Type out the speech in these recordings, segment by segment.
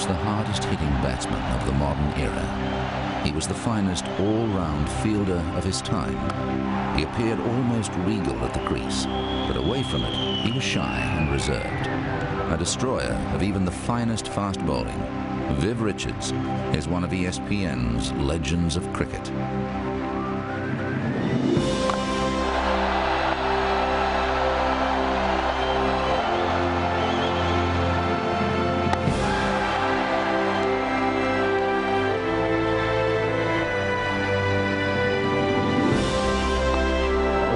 much the hardest-hitting batsman of the modern era. He was the finest all-round fielder of his time. He appeared almost regal at the crease, but away from it, he was shy and reserved. A destroyer of even the finest fast bowling, Viv Richards is one of ESPN's legends of cricket.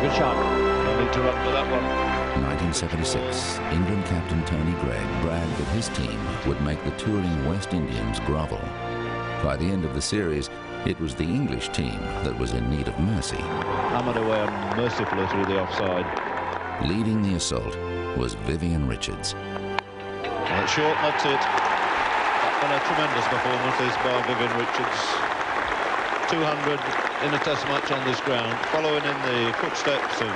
Good shot. No need to run for that one. 1976, England captain Tony Greig bragged that his team would make the touring West Indians grovel. By the end of the series, it was the English team that was in need of mercy. Hammered away mercifully through the offside. Leading the assault was Vivian Richards. Well, short, that's it. And a tremendous performance this by Vivian Richards. 200 in a test match on this ground, following in the footsteps of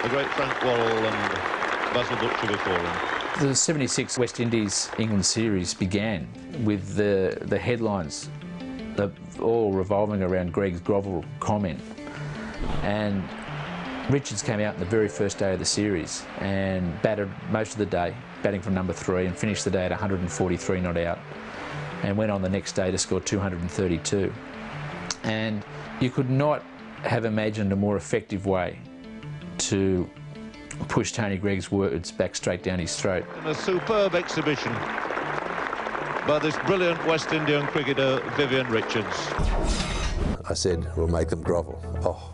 the great Frank Worrell and Basil Butcher before him. The 76 West Indies-England series began with the headlines all revolving around Greig's grovel comment. And Richards came out on the very first day of the series and batted most of the day, batting from number 3, and finished the day at 143 not out, and went on the next day to score 232. And you could not have imagined a more effective way to push Tony Greig's words back straight down his throat. And a superb exhibition by this brilliant West Indian cricketer, Vivian Richards. I said, we'll make them grovel. Oh,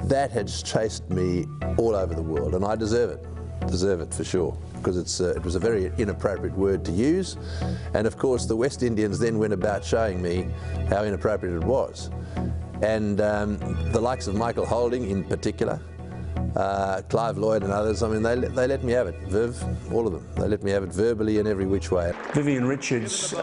that has chased me all over the world, and I deserve it for sure, because it was a very inappropriate word to use. And of course, the West Indians then went about showing me how inappropriate it was. And the likes of Michael Holding in particular, Clive Lloyd and others, I mean, they let me have it, Viv, all of them. They let me have it verbally in every which way. Vivian Richards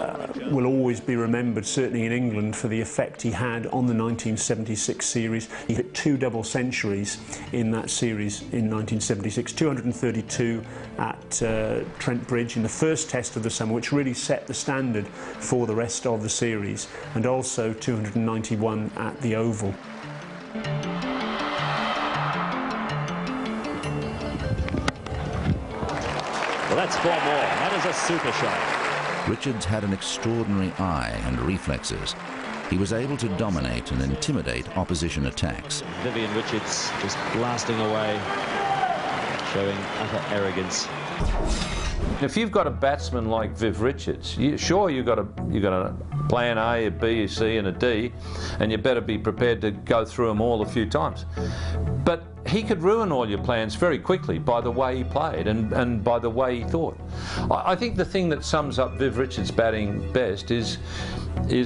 will always be remembered, certainly in England, for the effect he had on the 1976 series. He hit 2 double centuries in that series in 1976, 232 at Trent Bridge in the first test of the summer, which really set the standard for the rest of the series, and also 291 at the Oval. Well, that's 4 more. That is a super shot. Richards had an extraordinary eye and reflexes. He was able to dominate and intimidate opposition attacks. Vivian Richards just blasting away, showing utter arrogance. If you've got a batsman like Viv Richards, sure you've got a plan A, a B, a C and a D, and you better be prepared to go through them all a few times. But he could ruin all your plans very quickly by the way he played and by the way he thought. I think the thing that sums up Viv Richards' batting best is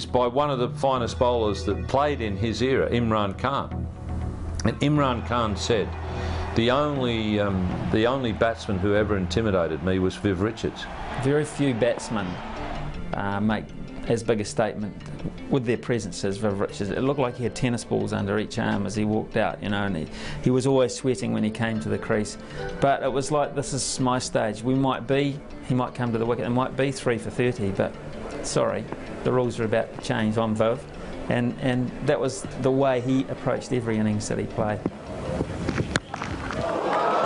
by one of the finest bowlers that played in his era, Imran Khan. And Imran Khan said, the only batsman who ever intimidated me was Viv Richards. Very few batsmen make as big a statement with their presence as Viv Richards. It looked like he had tennis balls under each arm as he walked out, you know, and he was always sweating when he came to the crease. But it was like, this is my stage. He might come to the wicket, it might be 3 for 30, but sorry, the rules are about to change. I'm Viv. And that was the way he approached every innings that he played.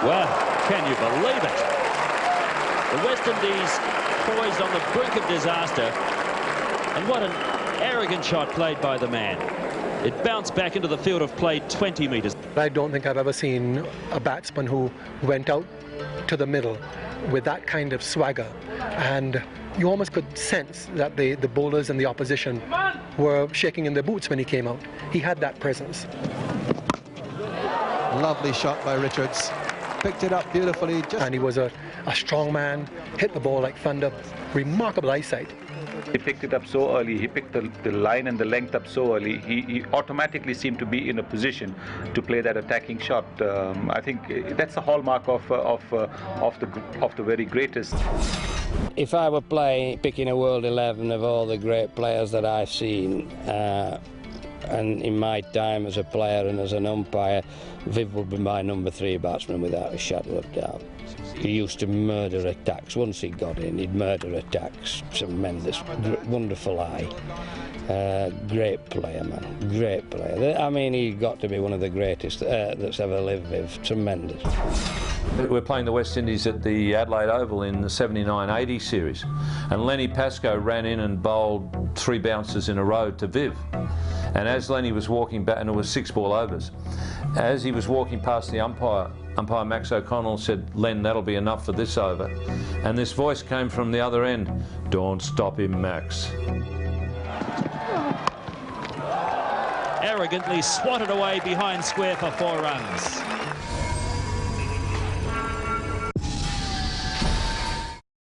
Well, can you believe it? The West Indies poised on the brink of disaster. And what an arrogant shot played by the man. It bounced back into the field of play 20 metres. I don't think I've ever seen a batsman who went out to the middle with that kind of swagger. And you almost could sense that the bowlers and the opposition were shaking in their boots when he came out. He had that presence. Lovely shot by Richards. Picked it up beautifully. And he was a strong man, hit the ball like thunder, remarkable eyesight. He picked it up so early, he picked the line and the length up so early, he automatically seemed to be in a position to play that attacking shot. I think that's the hallmark of the very greatest. If I were picking a World 11 of all the great players that I've seen, And in my time as a player and as an umpire, Viv would be my number 3 batsman without a shadow of doubt. He used to murder attacks. Once he got in, he'd murder attacks. Tremendous, wonderful eye. Great player, man. Great player. I mean, he got to be one of the greatest that's ever lived, Viv. Tremendous. We're playing the West Indies at the Adelaide Oval in the 79-80 series, and Lenny Pascoe ran in and bowled 3 bounces in a row to Viv. And as Lenny was walking back, and it was 6 ball overs, as he was walking past the umpire Max O'Connell said, "Len, that'll be enough for this over." And this voice came from the other end, "Don't stop him, Max." Arrogantly swatted away behind square for 4 runs.